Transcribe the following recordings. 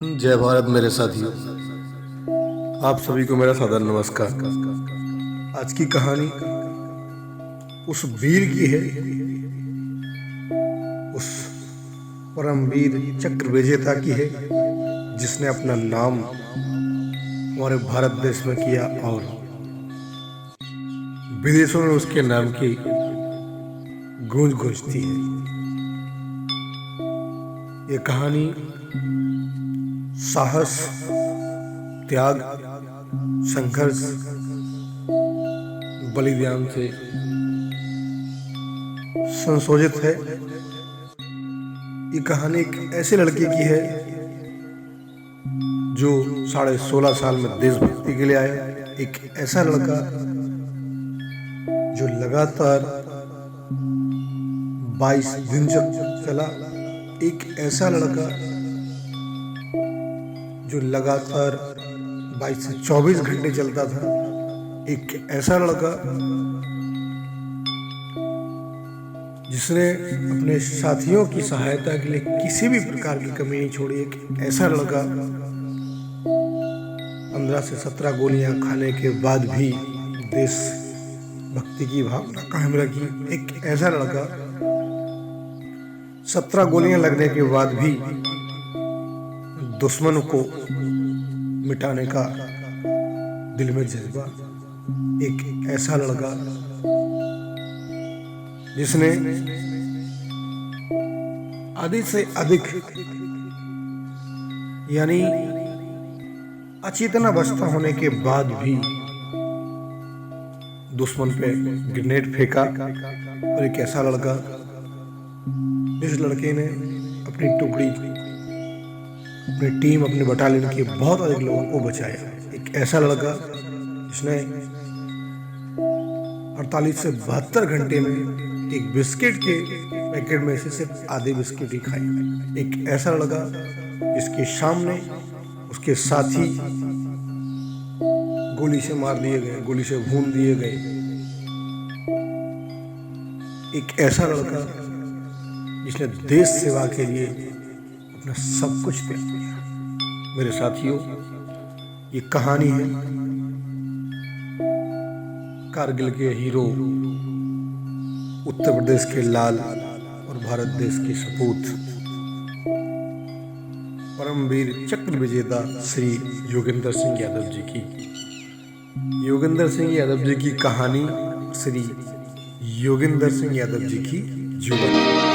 जय भारत मेरे साथियों। आप सभी को मेरा सादर नमस्कार। आज की कहानी उस वीर की है, उस परमवीर चक्र विजेता की है जिसने अपना नाम हमारे भारत देश में किया और विदेशों में उसके नाम की गूंज गूंजती है। ये कहानी साहस, त्याग, संघर्ष, बलिदान से संशोधित है। ये कहानी एक ऐसे लड़के की है जो 16.5 साल में देशभक्ति के लिए आया। एक ऐसा लड़का जो लगातार 22 दिन चला। एक ऐसा लड़का जो लगातार 22 से 24 घंटे चलता था। एक ऐसा लड़का जिसने अपने साथियों की सहायता के लिए किसी भी प्रकार की कमी नहीं छोड़ी। एक ऐसा लड़का 15 से 17 गोलियां खाने के बाद भी देश भक्ति की भावना कायम रखी। एक ऐसा लड़का 17 गोलियां लगने के बाद भी दुश्मन को मिटाने का दिल में जज्बा। एक ऐसा लड़का जिसने अधिक से अधिक यानी अचेतना अवस्था होने के बाद भी दुश्मन पे ग्रेनेड फेंका। और एक ऐसा लड़का जिस लड़के ने अपनी टुकड़ी, अपनी टीम, अपने बटालियन के बहुत अधिक लोगों को बचाया। एक ऐसा लड़का जिसने 48 से 72 घंटे में एक बिस्किट के पैकेट में से सिर्फ आधे बिस्किट ही खाई। एक ऐसा लड़का जिसके सामने उसके साथी गोली से मार दिए गए, गोली से भून दिए गए। एक ऐसा लड़का जिसने देश सेवा के लिए अपना सब कुछ त्याग दिया। मेरे साथियों, ये कहानी है कारगिल के हीरो, उत्तर प्रदेश के लाल और भारत देश के सपूत, परमवीर चक्र विजेता श्री योगेंद्र सिंह यादव जी की। योगेंद्र सिंह यादव जी की कहानी, श्री योगेंद्र सिंह यादव जी की जीवन।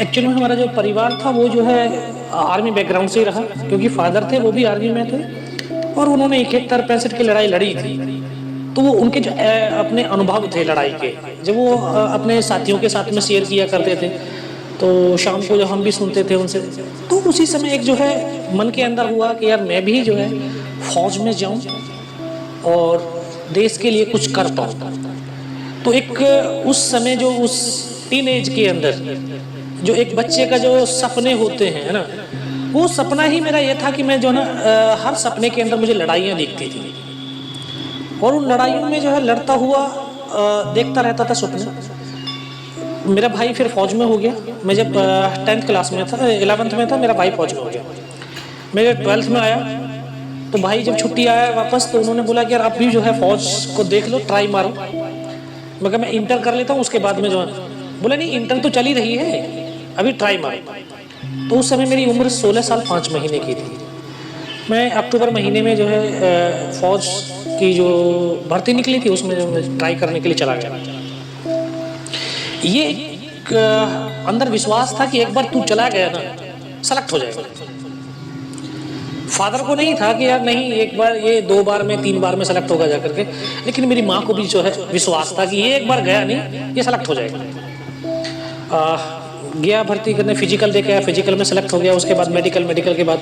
एक्चुअली में हमारा जो परिवार था वो जो है आर्मी बैकग्राउंड से ही रहा, क्योंकि फादर थे वो भी आर्मी में थे और उन्होंने 71-65 की लड़ाई लड़ी थी। तो वो उनके जो अपने अनुभव थे लड़ाई के, जब वो अपने साथियों के साथ में शेयर किया करते थे, तो शाम को जब हम भी सुनते थे उनसे, तो उसी समय एक जो है मन के अंदर हुआ कि यार मैं भी जो है फौज में जाऊँ और देश के लिए कुछ कर पाऊँ। तो एक उस समय जो उस टीन एज के अंदर जो एक बच्चे का जो सपने होते हैं, है ना, वो सपना ही मेरा ये था कि मैं जो ना हर सपने के अंदर मुझे लड़ाइयाँ दिखती थी और उन लड़ाइयों में जो है लड़ता हुआ देखता रहता था सपने। मेरा भाई फिर फौज में हो गया। मैं जब 10th क्लास में था, 11th में था, मेरा भाई फौज में हो गया। मैं जब 12th में आया तो भाई जब छुट्टी आया वापस, तो उन्होंने बोला कि यार आप भी जो है फौज को देख लो, ट्राई मारो। मैं कहा मैं इंटर कर लेता हूँ, उसके बाद में जो है। बोला नहीं, इंटर तो चली रही है, अभी ट्राई मारो। तो उस समय मेरी उम्र 16 साल 5 महीने की थी। मैं अक्टूबर महीने में जो है फौज की जो भर्ती निकली थी उसमें जो मैं ट्राई करने के लिए चला गया। ये एक अंदर विश्वास था कि एक बार तू चला गया ना, सेलेक्ट हो जाएगा। फादर को नहीं था कि यार नहीं, एक बार ये 2 बार में 3 बार में सेलेक्ट होगा जाकर के, लेकिन मेरी माँ को भी जो है विश्वास था कि ये एक बार गया नहीं, ये सेलेक्ट हो जाएगा। गया भर्ती करने, फिजिकल देके आया, फिजिकल में सेलेक्ट हो गया। उसके बाद मेडिकल के बाद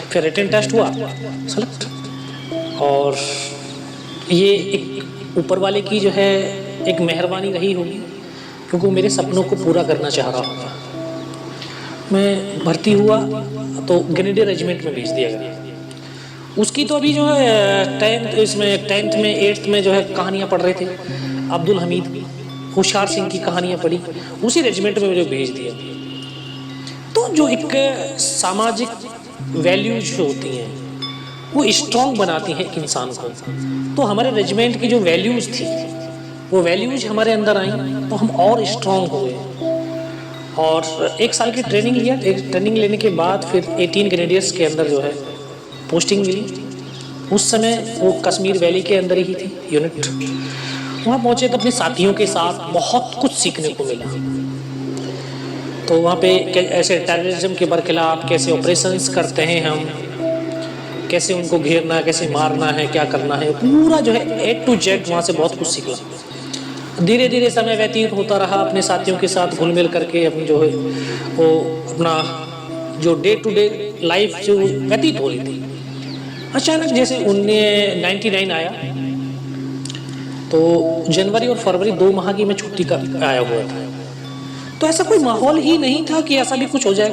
फिर रिटन टेस्ट हुआ, सेलेक्ट। और ये एक ऊपर वाले की जो है एक मेहरबानी रही होगी, क्योंकि वो मेरे सपनों को पूरा करना चाह रहा होगा। मैं भर्ती हुआ तो ग्रेनेडियर रेजिमेंट में भेज दिया गया। उसकी तो अभी जो है टेंथ में 8th में जो है कहानियाँ पढ़ रहे थे, अब्दुल हमीद, होशियार सिंह की कहानियाँ पढ़ी, उसी रेजिमेंट में मुझे भेज दिया। तो जो एक सामाजिक वैल्यूज जो होती हैं वो स्ट्रॉन्ग बनाती हैं एक इंसान को। तो हमारे रेजिमेंट की जो वैल्यूज थी वो वैल्यूज हमारे अंदर आई, तो हम और स्ट्रॉन्ग हुए। और 1 साल की ट्रेनिंग लिया। ट्रेनिंग लेने के बाद फिर 18 ग्रेनेडियर्स के अंदर जो है पोस्टिंग मिली। उस समय वो कश्मीर वैली के अंदर ही थी यूनिट। वहाँ पहुँचे तो अपने साथियों के साथ बहुत कुछ सीखने को मिला। तो वहाँ पे ऐसे टेररिज्म के बरखिलाफ कैसे ऑपरेशंस करते हैं हम, कैसे उनको घेरना है, कैसे मारना है, क्या करना है, पूरा जो है A to Z वहाँ से बहुत कुछ सीखा। धीरे धीरे समय व्यतीत होता रहा, अपने साथियों के साथ घुल मिल करके अपनी जो है वो अपना जो डे टू डे लाइफ जो व्यतीत हो रही थी। अचानक जैसे 1999 आया तो जनवरी और फरवरी 2 माह की मैं छुट्टी का आया हुआ था। तो ऐसा कोई माहौल ही नहीं था कि ऐसा भी कुछ हो जाए।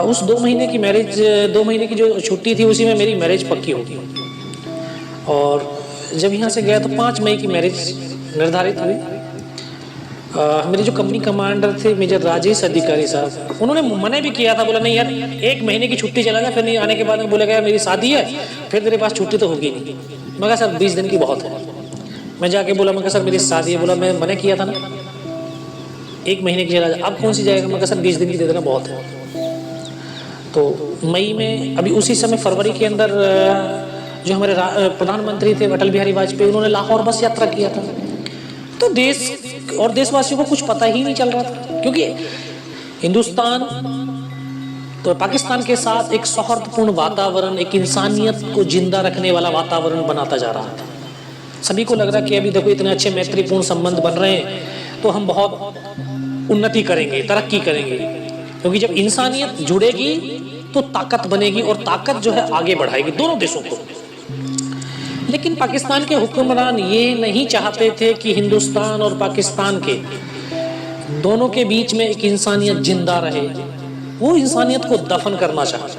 उस 2 महीने की मैरिज, 2 महीने की जो छुट्टी थी उसी में मेरी मैरिज पक्की होगी। और जब यहाँ से गया तो 5 मई की मैरिज निर्धारित हुई। मेरे जो कंपनी कमांडर थे मेजर राजेश अधिकारी साहब, उन्होंने मना भी किया था, बोला नहीं यार 1 महीने की छुट्टी चला गया, फिर नहीं आने के बाद में बोला गया मेरी शादी है, फिर तेरे पास छुट्टी तो होगी नहीं। मैं कहा सर 20 दिन की बहुत है। मैं जाके बोला, मैं कहा सर मेरी शादी है। बोला मैं मना किया था ना 1 महीने की चला जाए, अब कौन सी जाएगा। मैं कहा सर 20 दिन की दे देना बहुत है। तो मई में अभी उसी समय फरवरी के अंदर जो हमारे प्रधानमंत्री थे अटल बिहारी वाजपेयी, उन्होंने लाहौर बस यात्रा किया था। तो देश और देशवासियों को कुछ पता ही नहीं चल रहा था, क्योंकि हिंदुस्तान तो पाकिस्तान के साथ एक सौहार्दपूर्ण वातावरण, एक इंसानियत को जिंदा रखने वाला वातावरण बनाता जा रहा था। सभी को लग रहा कि अभी देखो इतने अच्छे मैत्रीपूर्ण संबंध बन रहे हैं तो हम बहुत उन्नति करेंगे, तरक्की करेंगे, क्योंकि जब इंसानियत जुड़ेगी तो ताकत बनेगी और ताकत जो है आगे बढ़ाएगी दोनों देशों को। लेकिन पाकिस्तान के हुक्मरान ये नहीं चाहते थे कि हिंदुस्तान और पाकिस्तान के दोनों के बीच में एक इंसानियत जिंदा रहे। वो इंसानियत को दफन करना चाहते।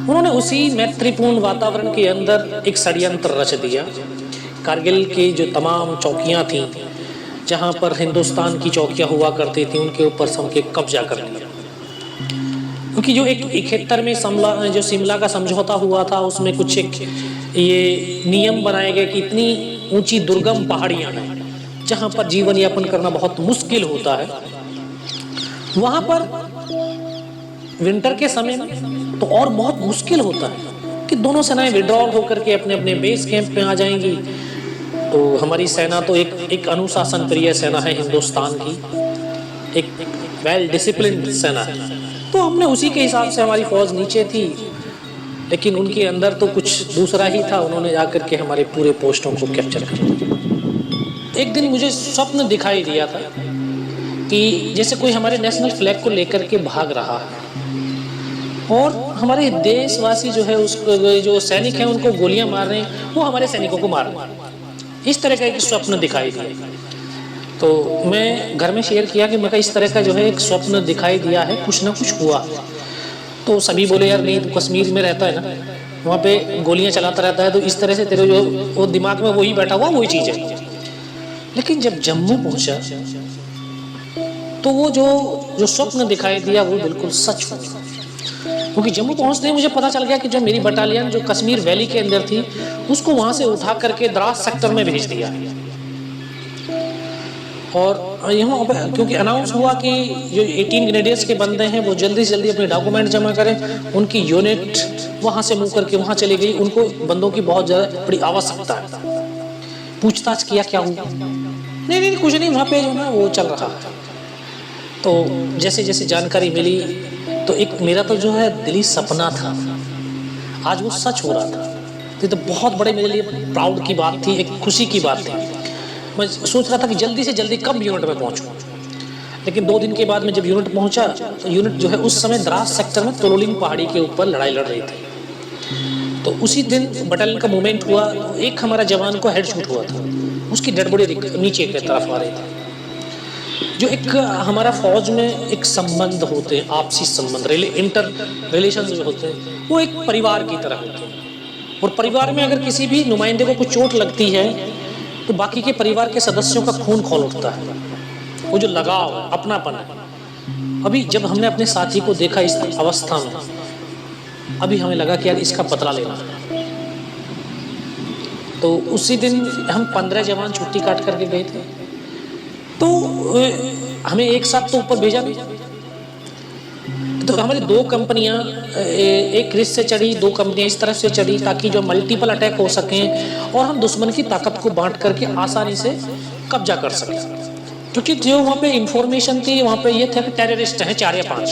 उन्होंने उसी मैत्रीपूर्ण वातावरण के अंदर एक षड्यंत्र रच दिया। कारगिल की जो तमाम चौकियां थीं, जहां पर हिंदुस्तान की चौकियां हुआ करती थी, उनके ऊपर हमके कब्जा कर लिया। क्योंकि जो 71 में शिमला का समझौता हुआ था, उसमें कुछ एक ये नियम बनाए गए कि इतनी ऊंची दुर्गम पहाड़ियां हैं जहां पर जीवन यापन करना बहुत मुश्किल होता है, वहां पर विंटर के समय में तो और बहुत मुश्किल होता है कि दोनों सेनाएं विड्रॉल होकर के अपने अपने बेस कैंप में आ जाएंगी। तो हमारी सेना तो एक अनुशासन प्रिय सेना है हिंदुस्तान की, एक वेल डिसिप्लिन्ड सेना है। तो हमने उसी के हिसाब से, हमारी फौज नीचे थी लेकिन उनके अंदर तो कुछ दूसरा ही था। उन्होंने जाकर के हमारे पूरे पोस्टों को कैप्चर कर लिया। एक दिन मुझे स्वप्न दिखाई दिया था कि जैसे कोई हमारे नेशनल फ्लैग को लेकर के भाग रहा है और हमारे देशवासी जो है उसको, जो सैनिक हैं उनको गोलियां मार रहे हैं, वो हमारे सैनिकों को मार रहे हैं। इस तरह का एक स्वप्न दिखाई दिया। तो मैं घर में शेयर किया कि मैं इस तरह का जो है एक स्वप्न दिखाई दिया है, कुछ ना कुछ हुआ। तो सभी बोले यार नहीं, तो कश्मीर में रहता है ना, वहाँ पे गोलियां चलाता रहता है, तो इस तरह से तेरे जो वो दिमाग में वही बैठा हुआ वही चीज़ है। लेकिन जब जम्मू पहुँचा तो वो जो स्वप्न दिखाई दिया वो बिल्कुल सच हुआ। क्योंकि जम्मू पहुँचते ही मुझे पता चल गया कि जो मेरी बटालियन जो कश्मीर वैली के अंदर थी उसको वहाँ से उठा करके द्रास सेक्टर में भेज दिया। और यहाँ क्योंकि अनाउंस हुआ कि जो 18 ग्रेनेडियर्स के बंदे हैं वो जल्दी से जल्दी अपने डॉक्यूमेंट जमा करें। उनकी यूनिट वहाँ से मूव करके वहाँ चली गई। उनको बंदों की बहुत ज़्यादा बड़ी आवश्यकता है। पूछताछ किया क्या हुआ, नहीं कुछ नहीं, वहाँ पे जो ना वो चल रहा है। तो जैसे जैसे जानकारी मिली तो एक मेरा तो जो है दिली सपना था, आज वो सच हो रहा था। तो बहुत बड़े मेरे लिए प्राउड की बात थी, एक खुशी की बात थी। मैं सोच रहा था कि जल्दी से जल्दी कब यूनिट में पहुंचूं। लेकिन 2 दिन के बाद में जब यूनिट पहुंचा तो यूनिट जो है उस समय द्रास सेक्टर में तोलोलिंग पहाड़ी के ऊपर लड़ाई लड़ रही थी। तो उसी दिन बटालियन का मूवमेंट हुआ, तो एक हमारा जवान को हेड शूट हुआ था, उसकी डेड बॉडी नीचे की तरफ आ रही थी। जो एक हमारा फौज में एक संबंध होते हैं, आपसी संबंध, इंटर रिलेशन जो होते हैं, वो एक परिवार की तरह होते हैं। और परिवार में अगर किसी भी नुमाइंदे को कुछ चोट लगती है तो बाकी के परिवार के सदस्यों का खून खौल उठता है, वो जो लगाव, अपनापन है। अभी जब हमने अपने साथी को देखा इस अवस्था में, अभी हमें लगा कि यार इसका बदला लेना है। तो उसी दिन हम 15 जवान छुट्टी काट करके गए थे। तो हमें एक साथ तो ऊपर भेजा नहीं, तो हमारी 2 कंपनियां, एक रिस से चढ़ी, 2 कंपनियां इस तरफ से चढ़ी, ताकि जो मल्टीपल अटैक हो सकें और हम दुश्मन की ताकत को बांट करके आसानी से कब्जा कर सकें। क्योंकि जो वहाँ पे इंफॉर्मेशन थी, वहाँ पे ये था कि टेररिस्ट हैं 4 या 5,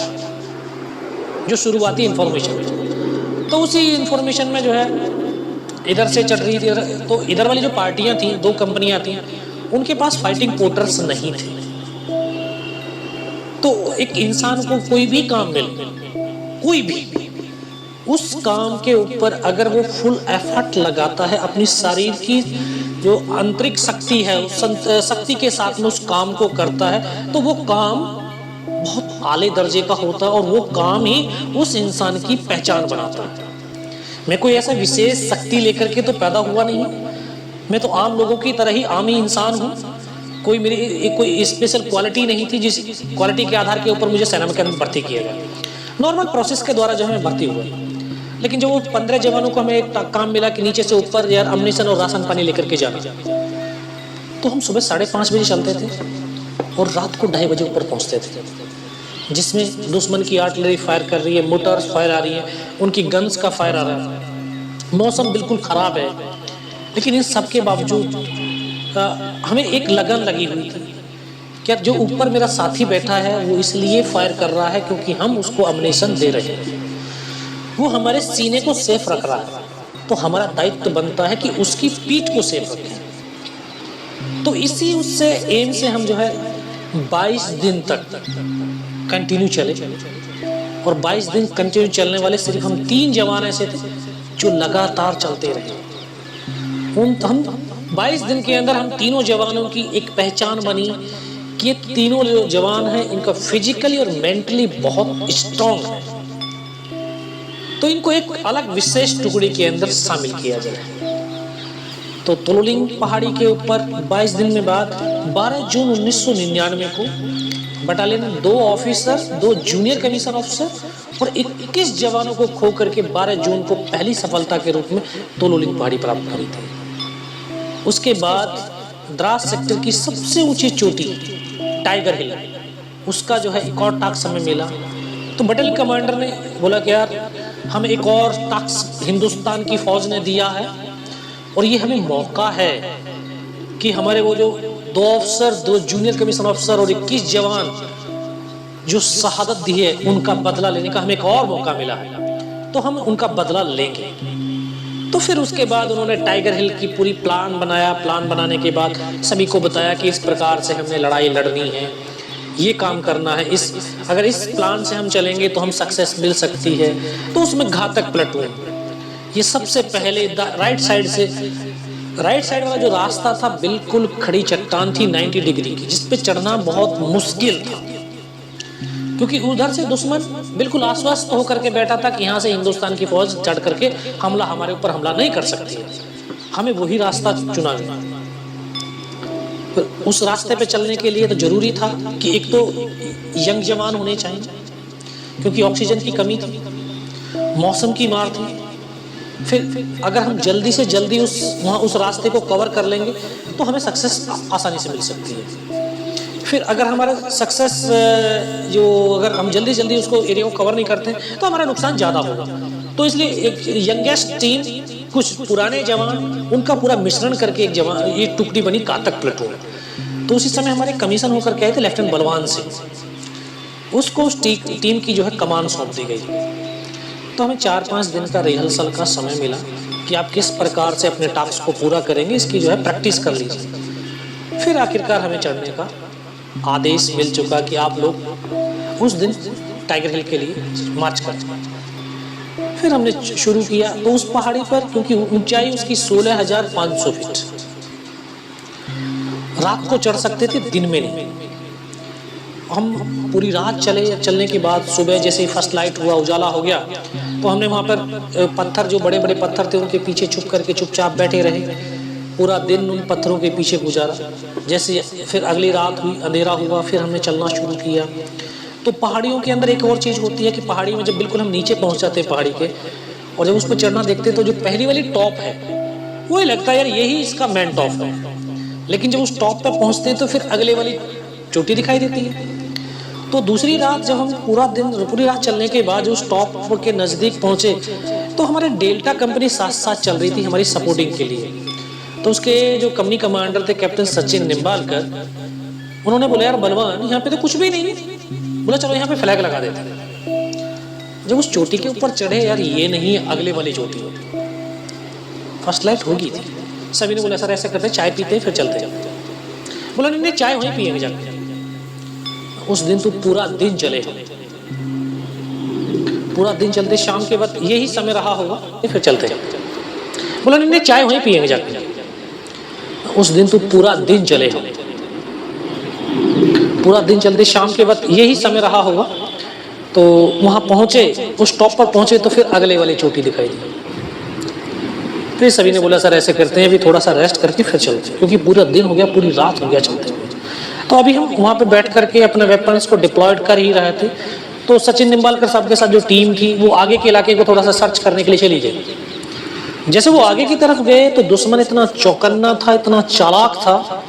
जो शुरुआती इंफॉर्मेशन। तो उसी इंफॉर्मेशन में जो है इधर से चढ़ रही थी, तो इधर वाली जो पार्टियां थी, 2 कंपनियां थी, उनके पास फाइटिंग पोर्टर्स नहीं थे। तो एक इंसान को कोई भी काम मिले, कोई भी, उस काम के ऊपर अगर वो फुल एफर्ट लगाता है, अपनी शरीर की जो आंतरिक शक्ति है, उस शक्ति के साथ में उस काम को करता है, तो वो काम बहुत आले दर्जे का होता है और वो काम ही उस इंसान की पहचान बनाता है। मैं कोई ऐसा विशेष शक्ति लेकर के तो पैदा हुआ नहीं, मैं तो आम लोगों की तरह ही आम ही इंसान हूँ। कोई मेरी कोई स्पेशल क्वालिटी नहीं थी जिस क्वालिटी के आधार के ऊपर मुझे सेना में भर्ती किया गया। नॉर्मल प्रोसेस के द्वारा जो है मैं भर्ती हुआ। लेकिन जो वो 15 जवानों को हमें एक काम मिला कि नीचे से ऊपर यार अम्युनिशन और राशन पानी लेकर के जाना, तो हम सुबह 5:30 बजे चलते थे और रात को 2:30 बजे ऊपर पहुँचते थे, जिसमें दुश्मन की आर्टिलरी फायर कर रही है, मोटर्स फायर आ रही है, उनकी गन्स का फायर आ रहा है, मौसम बिल्कुल ख़राब है। लेकिन इन सब के बावजूद हमें एक लगन लगी हुई थी कि जो ऊपर मेरा साथी बैठा है वो इसलिए फायर कर रहा है क्योंकि हम उसको अम्युनिशन दे रहे हैं, वो हमारे सीने को सेफ रख रहा है, तो हमारा दायित्व बनता है कि उसकी पीठ को सेफ रखें। तो इसी उससे एम से हम जो है 22 दिन तक कंटिन्यू चले, और 22 दिन कंटिन्यू चलने वाले सिर्फ हम 3 जवान ऐसे थे जो लगातार चलते रहे। हम 22 दिन के अंदर हम तीनों जवानों की एक पहचान बनी कि ये तीनों जो जवान हैं इनका फिजिकली और मेंटली बहुत स्ट्रांग है, तो इनको एक अलग विशेष टुकड़ी के अंदर शामिल किया जाए। तो तोलोलिंग पहाड़ी के ऊपर 22 दिन में बाद 12 जून 1999 को बटालियन में 2 ऑफिसर, 2 जूनियर कमीशन ऑफिसर और 21 जवानों को खो करके 12 जून को पहली सफलता के रूप में तोलोलिंग पहाड़ी प्राप्त करी थी। उसके बाद द्रास सेक्टर की सबसे ऊंची चोटी टाइगर हिल, उसका जो है एक और टास्क हमें मिला। तो बटालियन कमांडर ने बोला कि यार हमें एक और टास्क हिंदुस्तान की फौज ने दिया है और ये हमें मौका है कि हमारे वो जो 2 ऑफिसर, 2 जूनियर कमीशन ऑफिसर और 21 जवान जो शहादत दी है उनका बदला लेने का हमें एक और मौका मिला है, तो हम उनका बदला लेंगे। तो फिर उसके बाद उन्होंने टाइगर हिल की पूरी प्लान बनाया। प्लान बनाने के बाद सभी को बताया कि इस प्रकार से हमने लड़ाई लड़नी है, ये काम करना है, अगर इस प्लान से हम चलेंगे तो हम सक्सेस मिल सकती है। तो उसमें घातक प्लेटून, ये सबसे पहले राइट साइड वाला जो रास्ता था बिल्कुल खड़ी चट्टान थी 90 डिग्री की, जिस पे चढ़ना बहुत मुश्किल था क्योंकि उधर से दुश्मन बिल्कुल आश्वस्त होकर के बैठा था कि यहाँ से हिंदुस्तान की फौज चढ़ करके हमारे ऊपर हमला नहीं कर सकती है। हमें वही रास्ता चुना गया। उस रास्ते पे चलने के लिए तो जरूरी था कि एक तो यंग जवान होने चाहिए क्योंकि ऑक्सीजन की कमी थी, मौसम की मार थी। फिर अगर हम जल्दी से जल्दी उस रास्ते को कवर कर लेंगे तो हमें सक्सेस आसानी से मिल सकती है। फिर अगर हमारा सक्सेस अगर हम जल्दी उसको एरिया को कवर नहीं करते तो हमारा नुकसान ज़्यादा होगा। तो इसलिए एक यंगेस्ट टीम, कुछ पुराने जवान, उनका पूरा मिश्रण करके एक टुकड़ी बनी घातक प्लेटून। तो उसी समय हमारे कमीशन होकर के आए थे लेफ्टिनेंट बलवान सिंह, उसको उस टीम की जो है कमान सौंप दी गई। तो हमें 4-5 दिन का रिहर्सल का समय मिला कि आप किस प्रकार से अपने टास्क को पूरा करेंगे, इसकी जो है प्रैक्टिस कर लीजिए। फिर आखिरकार हमें चढ़ने का आदेश मिल चुका कि आप लोग उस दिन टाइगर हिल के लिए मार्च कर। फिर हमने शुरू किया। तो उस पहाड़ी पर, क्योंकि ऊंचाई उसकी 16,500 फीट, रात को चढ़ सकते थे, दिन में नहीं। हम पूरी रात चलने के बाद सुबह जैसे ही फर्स्ट लाइट हुआ, उजाला हो गया, तो हमने वहाँ पर पत्थर, जो बड़े बड़े पत्थर थे, उनके पीछे छुप करके चुपचाप बैठे रहे। पूरा दिन उन पत्थरों के पीछे गुजारा। जैसे फिर अगली रात हुई, अंधेरा हुआ, फिर हमने चलना शुरू किया। तो पहाड़ियों के अंदर एक और चीज़ होती है कि पहाड़ी में जब बिल्कुल हम नीचे पहुँच जाते हैं पहाड़ी के, और जब उस पर चढ़ना देखते तो जो पहली वाली टॉप है वो ही लगता है यार यही इसका मेन टॉप है। लेकिन जब उस टॉप पर पहुँचते हैं तो फिर अगले वाली चोटी दिखाई देती है। तो दूसरी रात जब हम पूरी रात चलने के बाद उस टॉप के नज़दीक पहुँचे तो हमारे डेल्टा कंपनी साथ साथ चल रही थी हमारी सपोर्टिंग के लिए। तो उसके जो कंपनी कमांडर थे कैप्टन सचिन निम्बालकर, उन्होंने बोला यार बलवान, यहाँ पे तो कुछ भी नहीं है। बोला चलो यहाँ पे फ्लैग लगा देते हैं। जब उस चोटी के ऊपर चढ़े, यार ये नहीं है अगले वाली चोटी होती, फर्स्ट लाइट होगी थी। सभी ने बोला सर ऐसा करते चाय पीते फिर चलते। बोला नहीं चाय वहीं पिएंगे जाके। उस दिन तो पूरा दिन चले, पूरा दिन चलते, शाम के वक्त यही समय रहा होगा, फिर चलते। बोला नहीं चाय वहीं पिएंगे जाके। उस दिन तो पूरा दिन चले, पूरा दिन चलते, शाम के वक्त यही समय रहा होगा। तो वहाँ पहुँचे, उस टॉप पर पहुँचे तो फिर अगले वाली चोटी दिखाई दी। फिर सभी ने बोला सर ऐसे करते हैं, अभी थोड़ा सा रेस्ट करके फिर चलते हैं, क्योंकि पूरा दिन हो गया, पूरी रात हो गया चलते हुए। तो अभी हम वहाँ पे बैठ करके अपने वेपन्स को डिप्लॉयड कर ही रहे थे। तो सचिन निम्बालकर साहब के साथ जो टीम थी वो आगे के इलाके को थोड़ा सा सर्च करने के लिए चली गई। जैसे वो आगे की तरफ गए तो दुश्मन इतना चौकन्ना था, इतना चालाक था,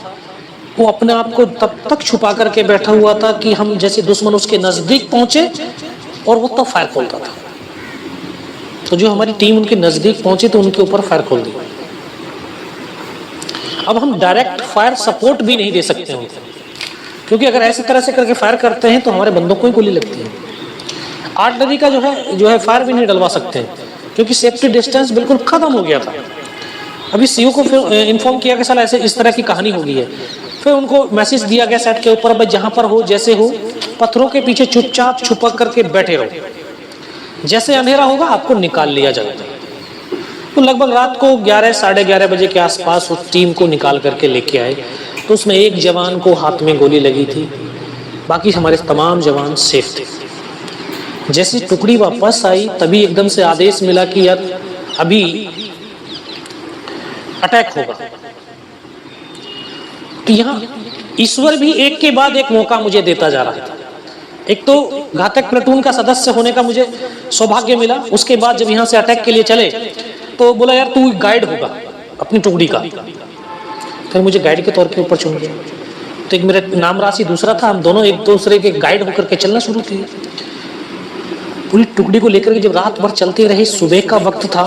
वो अपने आप को तब तक छुपा करके बैठा हुआ था कि हम जैसे दुश्मन उसके नज़दीक पहुँचे और वो तब फायर खोलता था। तो जो हमारी टीम उनके नज़दीक पहुँची तो उनके ऊपर फायर खोल दिया। अब हम डायरेक्ट फायर सपोर्ट भी नहीं दे सकते हैं, क्योंकि अगर ऐसी तरह से करके फायर करते हैं तो हमारे बंदों को ही गोली लगती है। आर्टिलरी का जो है फायर भी नहीं डलवा सकते हैं, क्योंकि सेफ्टी डिस्टेंस बिल्कुल खत्म हो गया था। अभी सीओ को फिर इन्फॉर्म किया कि साला ऐसे इस तरह की कहानी हो गई है। फिर उनको मैसेज दिया गया सेट के ऊपर, भाई जहाँ पर हो जैसे हो पत्थरों के पीछे चुपचाप छुपक करके बैठे रहो, जैसे अंधेरा होगा आपको निकाल लिया जाएगा। तो लगभग रात को 11 साढ़े 11 बजे के आसपास उस टीम को निकाल करके लेके आए। तो उसमें एक जवान को हाथ में गोली लगी थी, बाकी हमारे तमाम जवान सेफ थे। जैसी टुकड़ी वापस आई तभी एकदम से आदेश मिला कि यार अभी अटैक होगा। तो यहाँ ईश्वर भी एक के बाद एक मौका मुझे देता जा रहा था। एक तो घातक प्लेटून का सदस्य होने का मुझे सौभाग्य मिला, उसके बाद जब यहाँ से अटैक के लिए चले तो बोला यार तू गाइड होगा अपनी टुकड़ी का। फिर मुझे गाइड के तौर के ऊपर चुन गया। तो एक मेरा नाम राशि दूसरा था, हम दोनों एक दूसरे के गाइड होकर के चलना शुरू किए। पूरी टुकड़ी को लेकर के जब रात भर चलते रहे, सुबह का वक्त था,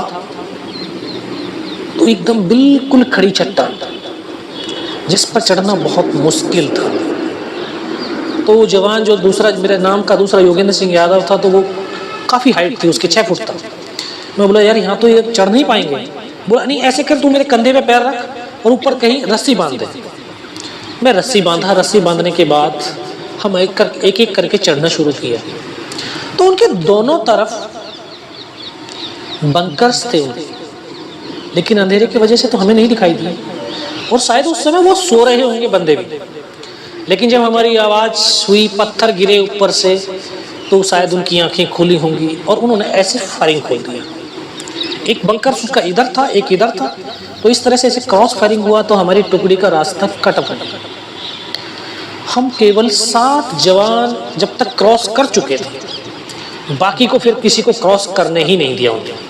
तो एकदम बिल्कुल खड़ी चट्टान जिस पर चढ़ना बहुत मुश्किल था। तो वो जवान जो दूसरा, मेरे नाम का दूसरा योगेंद्र सिंह यादव था, तो वो काफ़ी हाइट थी उसकी, 6 फुट था। मैं बोला यार यहाँ तो ये चढ़ नहीं पाएंगे। बोला नहीं ऐसे कर, तू मेरे कंधे पे पैर रख और ऊपर कहीं रस्सी बांध दे। मैं रस्सी बांधा, रस्सी बांधने के बाद हम एक एक करके चढ़ना शुरू किया। तो उनके दोनों तरफ बंकर्स थे, लेकिन अंधेरे की वजह से तो हमें नहीं दिखाई दिए, और शायद उस समय वो सो रहे होंगे बंदे भी। लेकिन जब हमारी आवाज़ हुई, पत्थर गिरे ऊपर से, तो शायद उनकी आंखें खुली होंगी और उन्होंने ऐसे फायरिंग खोल दिया। एक बंकर उसका इधर था, एक इधर था, तो इस तरह से ऐसे क्रॉस फायरिंग हुआ तो हमारी टुकड़ी का रास्ता कट गया। हम केवल 7 जवान जब तक क्रॉस कर चुके थे, बाकी को फिर किसी को क्रॉस करने ही नहीं दिया उन्होंने।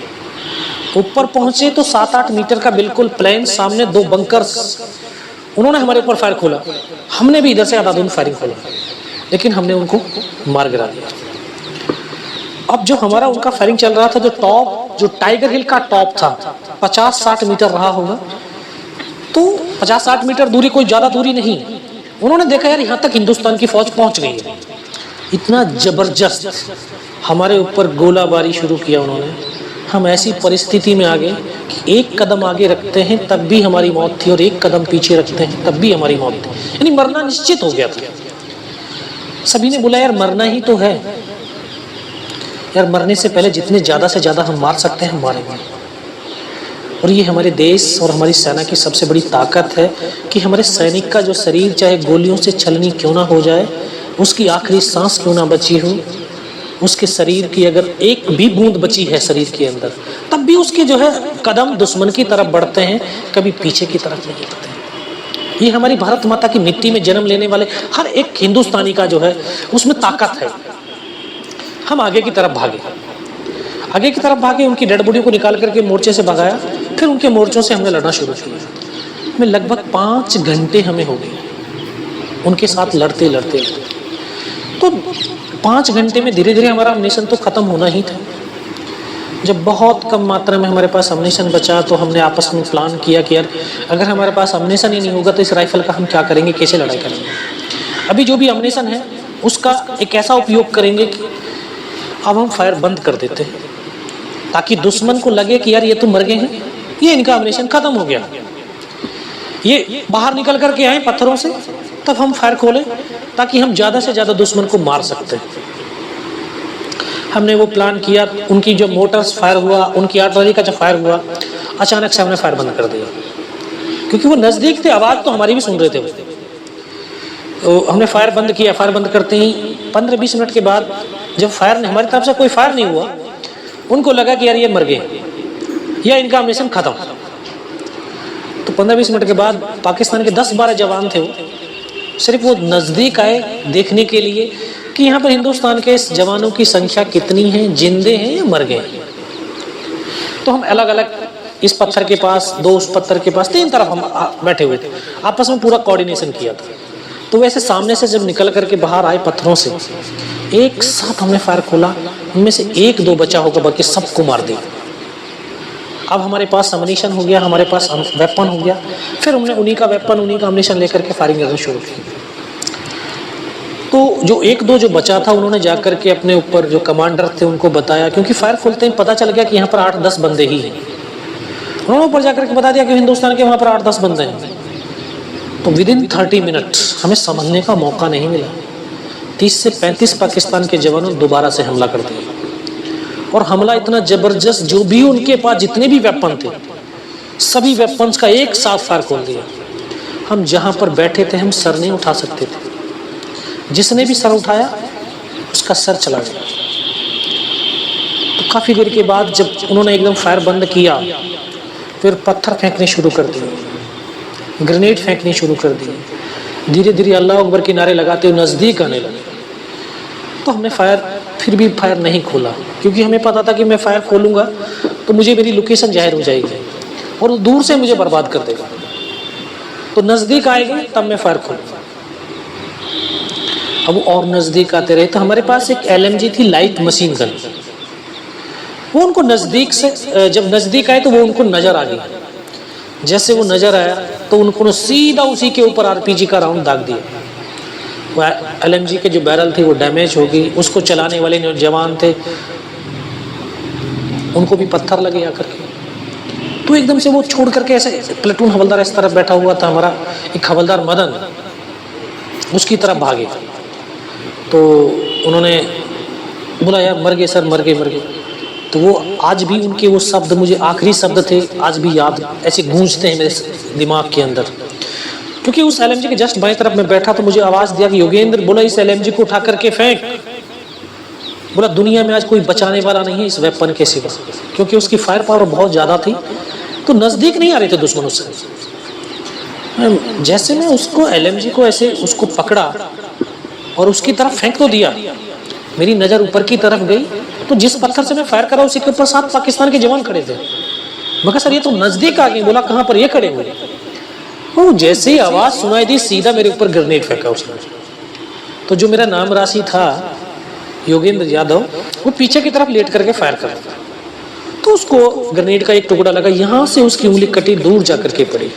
ऊपर पहुंचे तो 7-8 मीटर का बिल्कुल प्लेन, सामने 2 बंकर्स, उन्होंने हमारे ऊपर फायर खोला। हमने भी इधर से आधाधुंध फायरिंग खोला, लेकिन हमने उनको मार गिरा दिया। अब जो हमारा उनका फायरिंग चल रहा था, जो टॉप, जो टाइगर हिल का टॉप था, 50-60 मीटर रहा होगा। तो 50-60 मीटर दूरी कोई ज़्यादा दूरी नहीं। उन्होंने देखा यार यहाँ तक हिंदुस्तान की फौज पहुँच गई है। इतना ज़बरदस्त हमारे ऊपर गोलाबारी शुरू किया उन्होंने। हम ऐसी परिस्थिति में आ गए कि एक कदम आगे रखते हैं तब भी हमारी मौत थी, और एक कदम पीछे रखते हैं तब भी हमारी मौत थी, यानी मरना निश्चित हो गया था। सभी ने बोला यार मरना ही तो है, यार मरने से पहले जितने ज़्यादा से ज़्यादा हम मार सकते हैं हम मारेंगे। और ये हमारे देश और हमारी सेना की सबसे बड़ी ताकत है कि हमारे सैनिक का जो शरीर चाहे गोलियों से छलनी क्यों ना हो जाए, उसकी आखिरी सांस क्यों ना बची हो, उसके शरीर की अगर एक भी बूंद बची है शरीर के अंदर, तब भी उसके जो है कदम दुश्मन की तरफ बढ़ते हैं, कभी पीछे की तरफ नहीं बढ़ते। ये हमारी भारत माता की मिट्टी में जन्म लेने वाले हर एक हिंदुस्तानी का जो है उसमें ताकत है। हम आगे की तरफ भागे, उनकी डेड बॉडी को निकाल करके मोर्चे से भगाया, फिर उनके मोर्चों से हमने लड़ना शुरू किया। हमें लगभग 5 घंटे हमें हो गए उनके साथ लड़ते लड़ते। तो 5 घंटे में धीरे धीरे हमारा अम्नेशन तो ख़त्म होना ही था। जब बहुत कम मात्रा में हमारे पास अम्नेशन बचा तो हमने आपस में प्लान किया कि यार अगर हमारे पास अम्नेशन ही नहीं होगा तो इस राइफल का हम क्या करेंगे, कैसे लड़ाई करेंगे। अभी जो भी अम्नेशन है उसका एक ऐसा उपयोग करेंगे कि अब हम फायर बंद कर देते हैं, ताकि दुश्मन को लगे कि यार ये तो मर गए हैं, ये इनका अम्नेशन खत्म हो गया, ये बाहर निकल करके आए पत्थरों से, तब हम फायर खोलें ताकि हम ज़्यादा से ज़्यादा दुश्मन को मार सकते हैं। हमने वो प्लान किया। उनकी जो मोटर्स फायर हुआ, उनकी आर्टिलरी का जब फायर हुआ, अचानक से हमने फायर बंद कर दिया, क्योंकि वो नज़दीक थे, आवाज़ तो हमारी भी सुन रहे थे वो। तो हमने फायर बंद किया। फायर बंद करते ही 15-20 मिनट के बाद जब फायर हमारी तरफ से कोई फायर नहीं हुआ, उनको लगा कि यार ये मर गए या इनका अम्नेशन खत्म। तो 15-20 मिनट के बाद पाकिस्तान के 10-12 जवान थे, वो सिर्फ वो नज़दीक आए देखने के लिए कि यहाँ पर हिंदुस्तान के जवानों की संख्या कितनी है, जिंदे हैं या मर गए। तो हम अलग अलग इस पत्थर के पास, 2 उस पत्थर के पास, 3 तरफ हम बैठे हुए थे, आपस में पूरा कोऑर्डिनेशन किया था। तो वैसे सामने से जब निकल करके बाहर आए पत्थरों से, एक साथ हमने फायर खोला। उनमें से 1-2 बचा होगा, बाकी सबको मार दिया। अब हमारे पास अम्नीशन हो गया, हमारे पास वेपन हो गया। फिर हमने उन्हीं का वेपन, उन्हीं का अम्नीशन लेकर के फायरिंग करना शुरू की। तो जो 1-2 जो बचा था, उन्होंने जाकर के अपने ऊपर जो कमांडर थे उनको बताया, क्योंकि फायर खोलते ही पता चल गया कि यहाँ पर 8-10 बंदे ही हैं। उन्होंने ऊपर जाकर के बता दिया कि हिंदुस्तान के वहाँ पर 8-10 बंदे हैं। तो विदिन 30 मिनट हमें समझने का मौका नहीं मिला, 30 से 35 पाकिस्तान के जवानों ने दोबारा से हमला कर दिया। और हमला इतना जबरदस्त, जो भी उनके पास जितने भी वेपन थे, सभी वेपन्स का एक साथ फायर खोल दिया। हम जहाँ पर बैठे थे हम सर नहीं उठा सकते थे, जिसने भी सर उठाया उसका सर चला गया। तो काफ़ी देर के बाद जब उन्होंने एकदम फायर बंद किया, फिर पत्थर फेंकने शुरू कर दिए, ग्रेनेड फेंकने शुरू कर दिए। धीरे धीरे अल्लाह अकबर के नारे लगाते हुए नज़दीक आने लगे। तो हमने फिर भी फायर नहीं खोला, क्योंकि हमें पता था कि मैं फायर खोलूँगा तो मुझे मेरी लोकेशन जाहिर हो जाएगी और दूर से मुझे बर्बाद कर देगा। तो नज़दीक आएंगे तब मैं फायर खोलूँगा। अब और नज़दीक आते रहे। तो हमारे पास एक LMG थी, लाइट मशीन गन। वो उनको नज़दीक से, जब नज़दीक आए तो वो उनको नज़र आ गई। जैसे वो नज़र आया तो उनको सीधा उसी के ऊपर RPG का राउंड दाग दिया। वो LMG के जो बैरल थी वो डैमेज हो गई। उसको चलाने वाले जो जवान थे उनको भी पत्थर लगे आकर के। तो एकदम से वो छोड़ करके, ऐसे प्लेटून हवलदार इस तरफ बैठा हुआ था, हमारा एक हवलदार मदन, उसकी तरफ भागे। तो उन्होंने बोला यार मर गए सर, मर गए। तो वो आज भी उनके वो शब्द मुझे, आखिरी शब्द थे, आज भी याद ऐसे गूंजते हैं मेरे दिमाग के अंदर। क्योंकि उस LMG के जस्ट बाएं तरफ में बैठा तो मुझे आवाज़ दिया कि योगेंद्र, बोला इस LMG को उठा करके फेंक। बोला दुनिया में आज कोई बचाने वाला नहीं है इस वेपन के सिवा, क्योंकि उसकी फायर पावर बहुत ज़्यादा थी। तो नज़दीक नहीं आ रहे थे दुश्मन उससे। जैसे मैं उसको LMG को ऐसे उसको पकड़ा और उसकी तरफ फेंक तो दिया, मेरी नज़र ऊपर की तरफ गई तो जिस पत्थर से मैं फायर करा उसी के ऊपर 7 पाकिस्तान के जवान खड़े थे। मैं कहा सर ये तो नज़दीक आ गए। बोला कहाँ पर, ये खड़े हुए। वो जैसे ही आवाज़ सुनाई दी सीधा मेरे ऊपर ग्रेनेड फेंका उसने। तो जो मेरा नाम राशि था योगेंद्र यादव, वो पीछे की तरफ लेट करके फायर कर रहा था। तो उसको ग्रेनेड का एक टुकड़ा लगा, यहाँ से उसकी उंगली कटी, दूर जा करके पड़ी।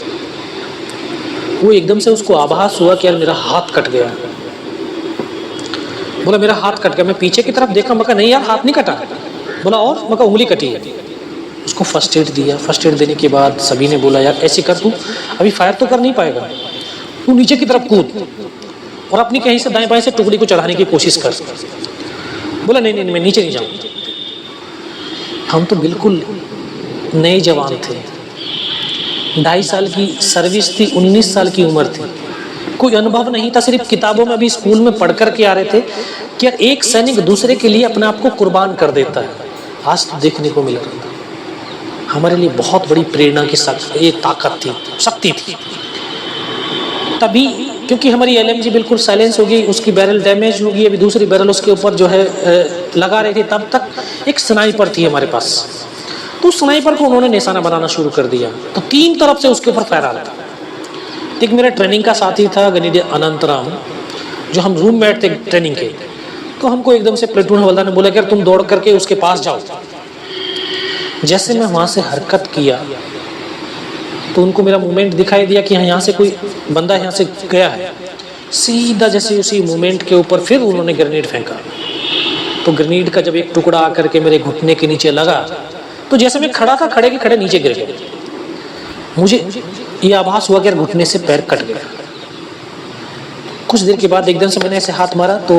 वो एकदम से उसको आभास हुआ कि यार मेरा हाथ कट गया। बोला मेरा हाथ कट गया। मैं पीछे की तरफ देखा, मैं कहा नहीं यार हाथ नहीं कटा। बोला और? मैं कहा उंगली कटी है। उसको फर्स्ट एड दिया। फर्स्ट एड देने के बाद सभी ने बोला यार ऐसे कर, तू अभी फायर तो कर नहीं पाएगा, तू नीचे की तरफ कूद और अपनी कहीं से दाएं बाएं से टुकड़ी को चढ़ाने की कोशिश कर। बोला नहीं मैं नीचे नहीं जाऊँ। हम तो बिल्कुल नए जवान थे, 2.5 साल की सर्विस थी, 19 साल की उम्र थी, कोई अनुभव नहीं था, सिर्फ किताबों में भी स्कूल में पढ़ कर के आ रहे थे कि एक सैनिक दूसरे के लिए अपने आप को कुर्बान कर देता है। आज तो देखने को मिल रहा था। हमारे लिए बहुत बड़ी प्रेरणा की ताकत थी, शक्ति थी। तभी क्योंकि हमारी LMG बिल्कुल साइलेंस हो गई, उसकी बैरल डैमेज हो गई, अभी दूसरी बैरल उसके ऊपर जो है लगा रही थी, तब तक एक स्नाइपर थी हमारे पास। तो उस स्नाइपर को उन्होंने निशाना बनाना शुरू कर दिया, तो 3 तरफ से उसके ऊपर फायर आ रहा था। एक मेरा ट्रेनिंग का साथी था गनीदेव अनंतराम, जो हम रूममेट थे ट्रेनिंग के। तो हमको एकदम से प्लेटून हवलदार ने बोला कि तुम दौड़ करके उसके पास जाओ। जैसे मैं वहाँ से हरकत किया तो उनको मेरा मूवमेंट दिखाई दिया कि यहाँ से कोई बंदा यहाँ से गया है। सीधा जैसे उसी मूवमेंट के ऊपर फिर उन्होंने ग्रेनेड फेंका। तो ग्रेनेड का जब एक टुकड़ा आकर के मेरे घुटने के नीचे लगा, तो जैसे मैं खड़ा था, खड़े के खड़े नीचे गिर गया। मुझे ये आभास हुआ कि घुटने से पैर कट गया। कुछ देर के बाद एकदम से मैंने ऐसे हाथ मारा तो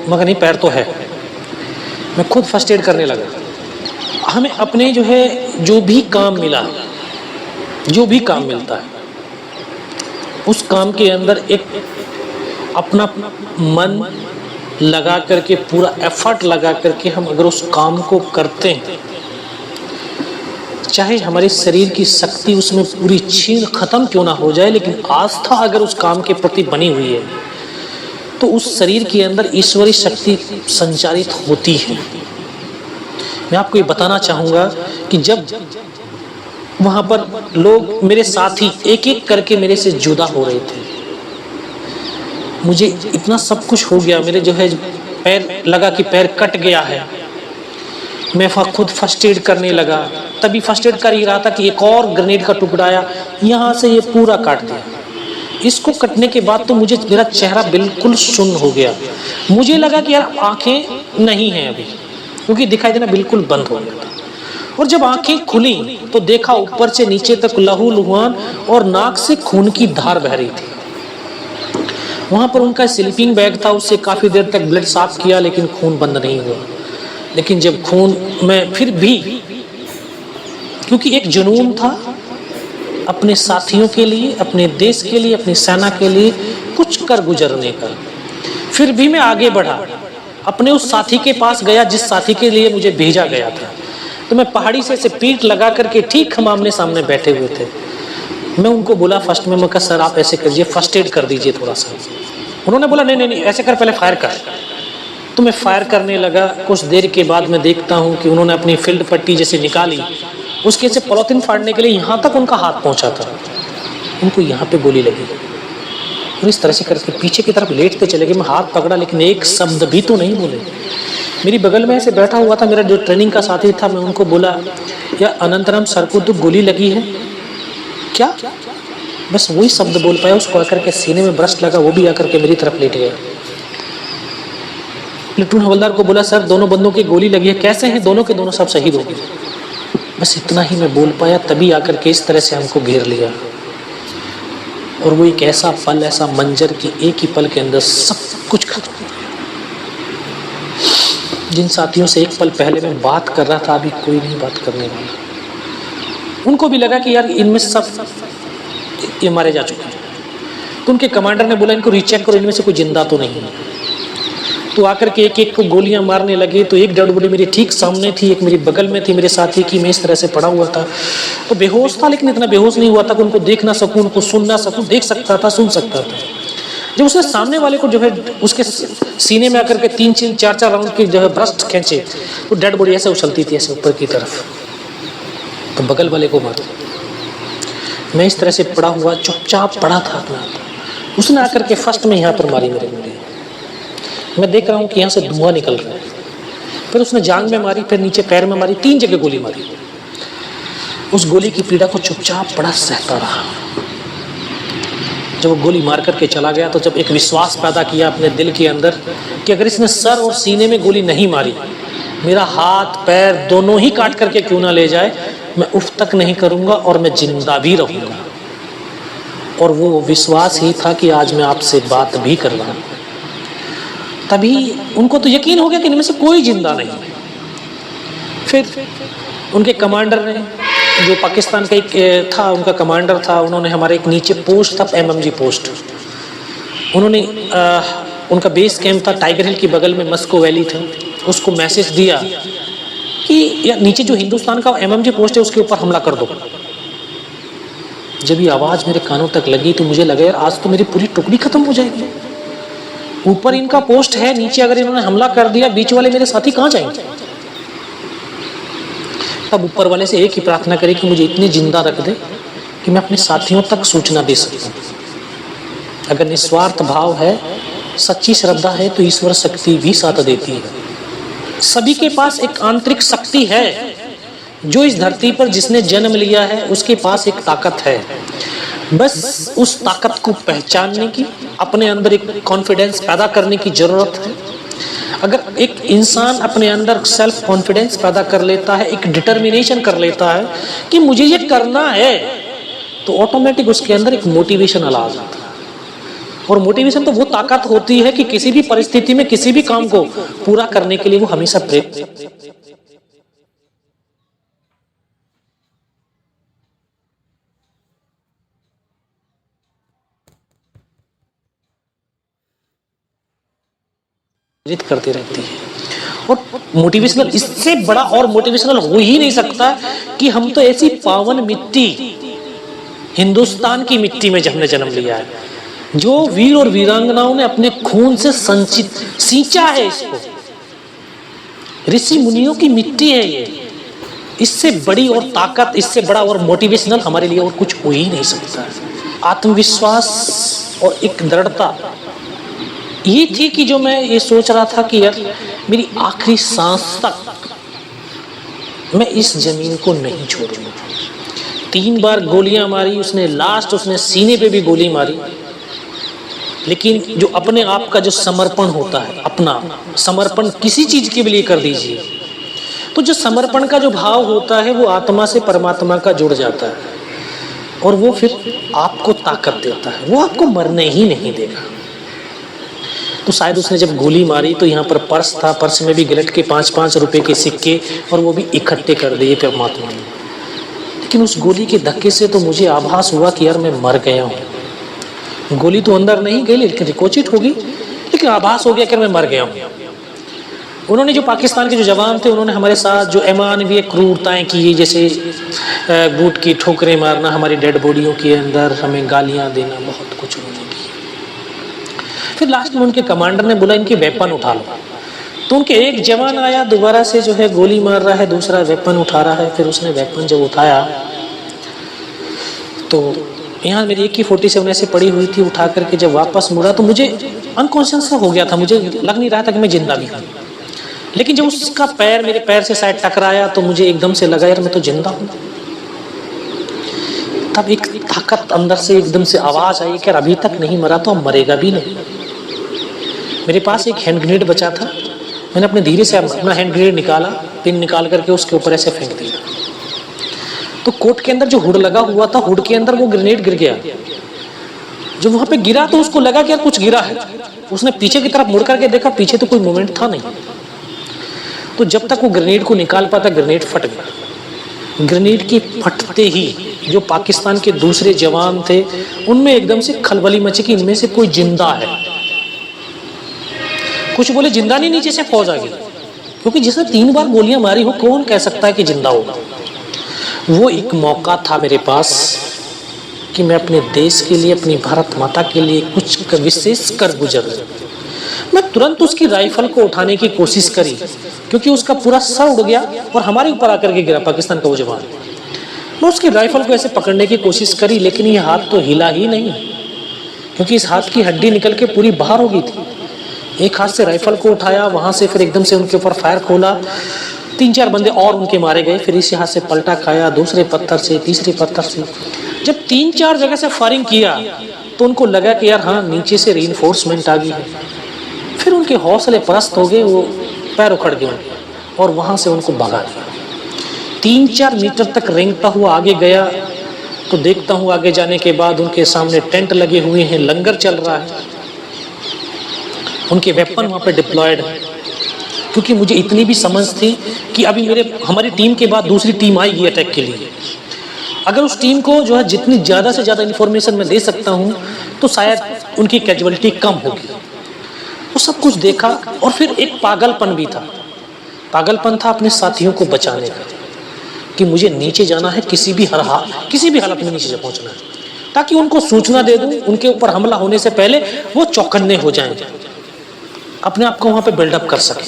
मगर नहीं, पैर तो है। मैं खुद फर्स्ट एड करने लगा। हमें अपने जो है जो भी काम मिला, जो भी काम मिलता है, उस काम के अंदर एक अपना मन लगा करके, पूरा एफर्ट लगा करके हम अगर उस काम को करते हैं, चाहे हमारे शरीर की शक्ति उसमें पूरी छीन खत्म क्यों ना हो जाए, लेकिन आस्था अगर उस काम के प्रति बनी हुई है तो उस शरीर के अंदर ईश्वरीय शक्ति संचारित होती है। मैं आपको ये बताना चाहूँगा कि जब वहाँ पर लोग, मेरे साथी एक एक करके मेरे से जुदा हो रहे थे, मुझे इतना सब कुछ हो गया, मेरे जो है पैर लगा कि पैर कट गया है। मैं खुद फर्स्ट एड करने लगा। तभी फर्स्ट एड कर ही रहा था कि एक और ग्रेनेड का टुकड़ा आया, यहाँ से ये पूरा काट दिया। इसको कटने के बाद तो मुझे, मेरा चेहरा बिल्कुल सुन्न हो गया। मुझे लगा कि यार आंखें नहीं हैं अभी, क्योंकि दिखाई देना बिल्कुल बंद हो गया था। और जब आंखें खुली तो देखा ऊपर से नीचे तक लहू लुहान और नाक से खून की धार बह रही थी। वहाँ पर उनका स्लीपिंग बैग था, उससे काफ़ी देर तक ब्लड साफ किया, लेकिन खून बंद नहीं हुआ। लेकिन जब खून में फिर भी, क्योंकि एक जुनून था अपने साथियों के लिए, अपने देश के लिए, अपनी सेना के लिए कुछ कर गुजरने का, फिर भी मैं आगे बढ़ा। अपने उस साथी के पास गया जिस साथी के लिए मुझे भेजा गया था। तो मैं पहाड़ी से पीठ लगा करके, ठीक हम आमने सामने बैठे हुए थे, मैं उनको बोला फर्स्ट में, मैं कहा सर आप ऐसे करिए, फर्स्ट एड कर दीजिए थोड़ा सा। उन्होंने बोला नहीं नहीं नहीं, ऐसे कर, पहले फायर कर। तो मैं फायर करने लगा। कुछ देर के बाद मैं देखता हूँ कि उन्होंने अपनी फील्ड पट्टी जैसे निकाली, उसके से पॉलिथीन फाड़ने के लिए यहाँ तक उनका हाथ पहुँचा था, उनको यहाँ पे गोली लगी। और इस तरह से करके पीछे की तरफ लेटते चले गए। मैं हाथ पकड़ा, लेकिन एक शब्द भी तो नहीं बोले। मेरी बगल में ऐसे बैठा हुआ था मेरा जो ट्रेनिंग का साथी था, मैं उनको बोला या अनंतराम सर को तो गोली लगी है क्या? बस वही शब्द बोल पाया। उसको आकर के सीने में ब्रस्ट लगा, वो भी आकर के मेरी तरफ लेट गया। प्लेटून हवलदार को बोला सर दोनों बंदों की गोली लगी है, कैसे हैं? दोनों के दोनों सब शहीद हो गए। बस इतना ही मैं बोल पाया। तभी आकर के इस तरह से हमको घेर लिया। और वो एक ऐसा पल, ऐसा मंजर कि एक ही पल के अंदर सब कुछ खत्म। जिन साथियों से एक पल पहले मैं बात कर रहा था, अभी कोई नहीं बात करने वाला। उनको भी लगा कि यार इनमें सब ये मारे जा चुके हैं। तो उनके कमांडर ने बोला इनको रीचेक करो, इनमें से कोई जिंदा तो नहीं है। तो आकर के एक एक को गोलियां मारने लगे। तो एक डेड बॉडी मेरे ठीक सामने थी, एक मेरी बगल में थी मेरे साथी की। मैं इस तरह से पड़ा हुआ था, तो बेहोश था, लेकिन इतना बेहोश नहीं हुआ था कि उनको देख ना सकूं, उनको सुन ना सकूं। देख सकता था, सुन सकता था। जब उसने सामने वाले को जो है उसके सीने में आकर के 3-4 राउंड की जो है ब्रस्ट खींचे, तो डेड बॉडी ऐसे उछलती थी ऐसे ऊपर की तरफ। तो बगल वाले को मार। मैं इस तरह से पड़ा हुआ चुपचाप पड़ा था अपना। उसने आकर के फर्स्ट में यहाँ पर मारी मेरे गोली। मैं देख रहा हूँ कि यहाँ से धुआं निकल रहा है। फिर उसने जांग में मारी, फिर नीचे पैर में मारी, 3 जगह गोली मारी। उस गोली की पीड़ा को चुपचाप बड़ा सहता रहा। जब वो गोली मार करके चला गया तो जब एक विश्वास पैदा किया अपने दिल के अंदर कि अगर इसने सर और सीने में गोली नहीं मारी, मेरा हाथ पैर दोनों ही काट करके क्यों ना ले जाए, मैं उफ तक नहीं करूँगा और मैं जिंदा भी रहूँगा। और वो विश्वास ही था कि आज मैं आपसे बात भी कर रहा हूँ। तभी उनको तो यकीन हो गया कि इनमें से कोई जिंदा नहीं। फिर उनके कमांडर ने, जो पाकिस्तान का एक था, उनका कमांडर था, उन्होंने हमारे एक नीचे पोस्ट था MMG पोस्ट, उन्होंने उनका बेस कैंप था टाइगर हिल के बगल में, मस्को वैली था, उसको मैसेज दिया कि यार नीचे जो हिंदुस्तान का MMG पोस्ट है उसके ऊपर हमला कर दो। जब ये आवाज़ मेरे कानों तक लगी तो मुझे लगा यार आज तो मेरी पूरी टुकड़ी खत्म हो जाएगी। ऊपर इनका पोस्ट है, नीचे अगर इन्होंने हमला कर दिया बीच वाले मेरे साथी कहाँ जाएंगे। तब ऊपर वाले से एक ही प्रार्थना करी कि मुझे इतने जिंदा रख दे कि मैं अपने साथियों तक सूचना दे सकूं। अगर निस्वार्थ भाव है, सच्ची श्रद्धा है तो ईश्वर शक्ति भी साथ देती है। सभी के पास एक आंतरिक शक्ति है। जो इस धरती पर जिसने जन्म लिया है उसके पास एक ताकत है, बस उस ताकत को पहचानने की, अपने अंदर एक कॉन्फिडेंस पैदा करने की जरूरत है। अगर एक इंसान अपने अंदर सेल्फ कॉन्फिडेंस पैदा कर लेता है, एक डिटर्मिनेशन कर लेता है कि मुझे ये करना है, तो ऑटोमेटिक उसके अंदर एक मोटिवेशन आ जाता है। और मोटिवेशन तो वो ताकत होती है कि किसी भी परिस्थिति में किसी भी काम को पूरा करने के लिए वो हमेशा प्रेरित करती रहती है। और मोटिवेशनल, इससे बड़ा और मोटिवेशनल हो ही नहीं सकता कि हम तो ऐसी पावन मिट्टी, हिंदुस्तान की मिट्टी में हमने जन्म लिया है, जो वीर और वीरांगनाओं ने अपने खून से संचित सींचा है इसको। ऋषि मुनियों की मिट्टी है ये। इससे बड़ी और ताकत, इससे बड़ा और मोटिवेशनल हमारे लिए और कुछ हो ही नहीं सकता है। आत्मविश्वास और एक दृढ़ता ये थी कि जो मैं ये सोच रहा था कि यार मेरी आखिरी सांस तक मैं इस जमीन को नहीं छोड़ूंगा। 3 बार गोलियां मारी उसने, लास्ट उसने सीने पे भी गोली मारी, लेकिन जो अपने आप का जो समर्पण होता है, अपना समर्पण किसी चीज के लिए कर दीजिए, तो जो समर्पण का जो भाव होता है वो आत्मा से परमात्मा का जुड़ जाता है और वो फिर आपको ताकत देता है, वो आपको मरने ही नहीं देगा। तो शायद उसने जब गोली मारी तो यहाँ पर पर्स था, पर्स में भी गिलट के 5-5 रुपए के सिक्के और वो भी इकट्ठे कर दिए परमात्मा ने। लेकिन उस गोली के धक्के से तो मुझे आभास हुआ कि यार मैं मर गया हूँ। गोली तो अंदर नहीं गई लेकिन रिकोचित होगी, लेकिन आभास हो गया कि मैं मर गया हूँ। उन्होंने जो पाकिस्तान के जो जवान थे उन्होंने हमारे साथ जो अमानवीय क्रूरताएं की, जैसे बूट की ठोकरें मारना, हमारी डेड बॉडियों के अंदर हमें गालियां देना, बहुत कुछ उन्होंने किया। फिर लास्ट में उनके कमांडर ने बोला इनके वेपन उठा लो, तो उनके एक जवान आया दोबारा से जो है गोली मार रहा है, दूसरा वेपन उठा रहा है। फिर उसने वेपन जब उठाया तो यहाँ मेरी AK-47 ऐसे पड़ी हुई थी, उठा करके जब वापस मुड़ा तो मुझे अनकॉन्शियस हो गया था, मुझे लग नहीं रहा था कि मैं जिंदा भी हूँ। लेकिन जब उसका पैर मेरे पैर से शायद टकराया तो मुझे एकदम से लगा यार मैं तो जिंदा हूँ। तब एक ताकत अंदर से एकदम से आवाज आई कि अभी तक नहीं मरा तो अब मरेगा भी नहीं। मेरे पास एक हैंड ग्रेनेड बचा था, मैंने अपने धीरे से अपना हैंड ग्रेनेड निकाला, पिन निकाल करके उसके ऊपर ऐसे फेंक दिया। तो कोट के अंदर जो हुड लगा हुआ था, हुड के अंदर वो ग्रेनेड गिर गया। जब वहां पे गिरा तो उसको लगा कि यार कुछ गिरा है। उसने पीछे की तरफ मुड़ करके देखा, पीछे तो कोई मूवमेंट था नहीं। तो जब तक वो ग्रेनेड को निकाल पाता, ग्रेनेड फट गया। ग्रेनेड के फटते ही जो पाकिस्तान के दूसरे जवान थे उनमें एकदम से खलबली मची कि इनमें से कोई जिंदा है। कुछ बोले जिंदा नहीं, नीचे से फौज आ गई, क्योंकि जिसने 3 बार गोलियां मारी हो कौन कह सकता है कि जिंदा होगा। वो एक मौका था मेरे पास कि मैं अपने देश के लिए, अपनी भारत माता के लिए कुछ विशेष कर गुजर। मैं तुरंत उसकी राइफल को उठाने की कोशिश करी, क्योंकि उसका पूरा सर उड़ गया और हमारे ऊपर आकर के गिरा पाकिस्तान का वो जवान। मैं उसकी राइफल को ऐसे पकड़ने की कोशिश करी, लेकिन ये हाथ तो हिला ही नहीं, क्योंकि इस हाथ की हड्डी निकल के पूरी बाहर हो गई थी। एक हाथ से राइफल को उठाया, वहां से फिर एकदम से उनके ऊपर फायर खोला, 3-4 बंदे और उनके मारे गए। फिर इसी हाथ से पलटा खाया, दूसरे पत्थर से, तीसरे पत्थर से। जब 3-4 जगह से फायरिंग किया तो उनको लगा कि यार हाँ नीचे से रीइंफोर्समेंट आ गई है। फिर उनके हौसले पस्त हो गए, वो पैर उखड़ गए और वहां से उनको भगा दिया। 3-4 मीटर तक रेंगता हुआ आगे गया तो देखता हूँ आगे जाने के बाद उनके सामने टेंट लगे हुए हैं, लंगर चल रहा है, उनके वेपन वहां पे डिप्लॉयड है। क्योंकि मुझे इतनी भी समझ थी कि अभी हमारी टीम के बाद दूसरी टीम आएगी अटैक के लिए। अगर उस टीम को जो है जितनी ज़्यादा से ज़्यादा इन्फॉर्मेशन मैं दे सकता हूँ तो शायद उनकी कैजुअलिटी कम होगी। वो सब कुछ देखा और फिर एक पागलपन भी था। पागलपन था अपने साथियों को बचाने का, कि मुझे नीचे जाना है, किसी भी हालत में नीचे पहुंचना है, ताकि उनको सूचना दे दूं, उनके ऊपर हमला होने से पहले वो चौकन्ने हो जाएं, अपने आप को वहां पे बिल्डअप कर सकें।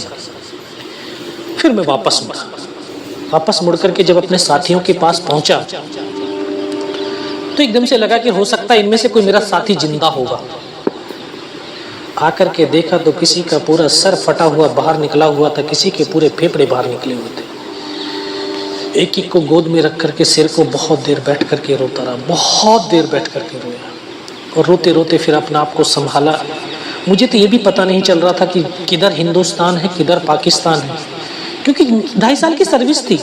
फिर मैं वापस मुड़ करके जब अपने साथियों के पास पहुंचा तो एकदम से लगा कि हो सकता है इनमें से कोई मेरा साथी जिंदा होगा। आकर के देखा तो किसी का पूरा सर फटा हुआ बाहर निकला हुआ था, किसी के पूरे फेफड़े बाहर निकले हुए थे। एक को गोद में रख करके सिर को बहुत देर बैठ करके रोता रहा, बहुत देर बैठ करके रोया, और रोते रोते फिर अपने आप को संभाला। मुझे तो ये भी पता नहीं चल रहा था कि किधर हिंदुस्तान है किधर पाकिस्तान है, क्योंकि 2.5 साल की सर्विस थी,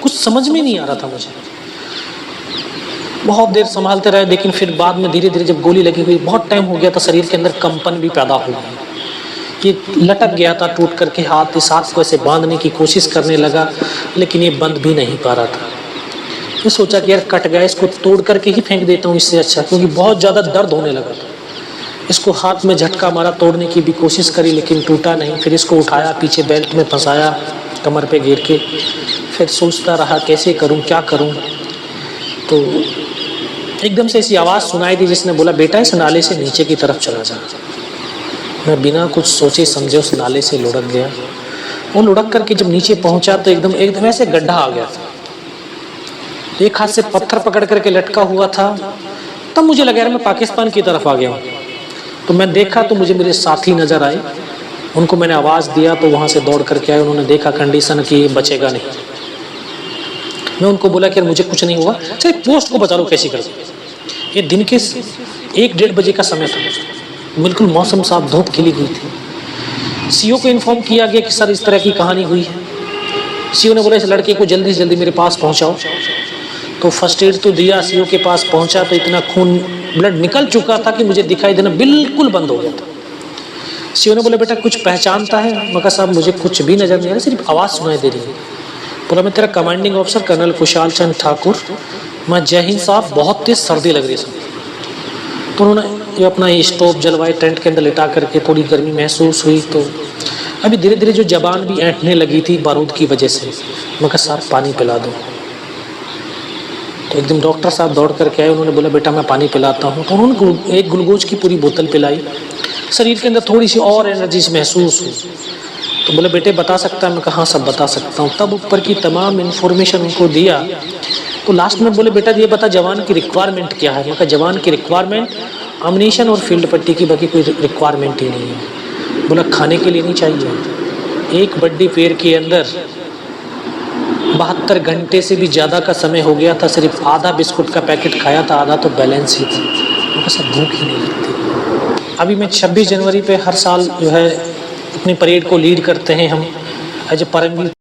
कुछ समझ में नहीं आ रहा था मुझे। बहुत देर संभालते रहे, लेकिन फिर बाद में धीरे धीरे जब गोली लगी हुई, बहुत टाइम हो गया था, शरीर के अंदर कंपन भी पैदा हो गया, कि लटक गया था टूट करके हाथ, इस हाथ को ऐसे बांधने की कोशिश करने लगा, लेकिन ये बंद भी नहीं पा रहा था। मैं सोचा कि यार कट गया, इसको तोड़ करके ही फेंक देता हूँ इससे अच्छा, क्योंकि बहुत ज़्यादा दर्द होने लगा था। इसको हाथ में झटका मारा, तोड़ने की भी कोशिश करी लेकिन टूटा नहीं। फिर इसको उठाया, पीछे बेल्ट में फंसाया, कमर पे घेर के, फिर सोचता रहा कैसे करूं, क्या करूं। तो एकदम से ऐसी आवाज़ सुनाई दी जिसने बोला, बेटा इस नाले से नीचे की तरफ चला जा। मैं बिना कुछ सोचे समझे उस नाले से लुढ़क गया। वो लुढ़क करके जब नीचे पहुंचा तो एकदम ऐसे गड्ढा आ गया था। एक हाथ से पत्थर पकड़ करके लटका हुआ था। तब मुझे लगा यार मैं पाकिस्तान की तरफ आ गया हूँ। तो मैं देखा तो मुझे मेरे साथी नज़र आए, उनको मैंने आवाज़ दिया तो वहाँ से दौड़ करके आए। उन्होंने देखा कंडीशन कि बचेगा नहीं। मैं उनको बोला कि मुझे कुछ नहीं हुआ, सिर्फ पोस्ट को बचा लो कैसी कर। ये दिन के 1-1:30 बजे का समय था, बिल्कुल मौसम साफ, धूप खिली हुई थी। सीओ को इन्फॉर्म किया गया कि सर इस तरह की कहानी हुई है। सीओ ने बोला इस लड़के को जल्दी से जल्दी मेरे पास पहुँचाओ। तो फर्स्ट एड तो दिया, सीओ के पास पहुँचा तो इतना खून ब्लड निकल चुका था कि मुझे दिखाई देना बिल्कुल बंद हो गया था। सीओ ने बोला बेटा कुछ पहचानता है? मैं कहा साहब मुझे कुछ भी नज़र नहीं आ रहा, सिर्फ आवाज़ सुनाई दे रही है। बोला मैं तेरा commanding officer colonel Kushal Chand Thakur. मैं जय हिंद साहब, बहुत तेज़ सर्दी लग रही है। तो उन्होंने ये अपना स्टोव जलवाए, टेंट के अंदर लिटा करके, थोड़ी गर्मी महसूस हुई तो अभी धीरे धीरे जो जबान भी ऐंठने लगी थी बारूद की वजह से। मैं कहा साहब पानी पिला दो। तो एकदम डॉक्टर साहब दौड़ करके आए, उन्होंने बोला बेटा मैं पानी पिलाता हूँ। तो उन्होंने एक ग्लूकोज की पूरी बोतल पिलाई। शरीर के अंदर थोड़ी सी और एनर्जी महसूस हुई। तो बोले बेटे बता सकता है? मैं कहा हाँ सब बता सकता हूँ। तब ऊपर की तमाम इन्फॉर्मेशन उनको दिया। तो लास्ट में बोले बेटा ये बता जवान की रिक्वायरमेंट क्या है? मैं कहा जवान की रिक्वायरमेंट अम्युनिशन और फील्ड पट्टी की, बाकी कोई रिक्वायरमेंट ही नहीं है। बोला खाने के लिए नहीं चाहिए? एक बड्डी पेड़ के अंदर 72 घंटे से भी ज़्यादा का समय हो गया था, सिर्फ आधा बिस्कुट का पैकेट खाया था, आधा तो बैलेंस ही थी। मैं सब भूख ही नहीं लगती। अभी मैं 26 जनवरी पे हर साल जो है अपनी परेड को लीड करते हैं हम एज ए परमवीर।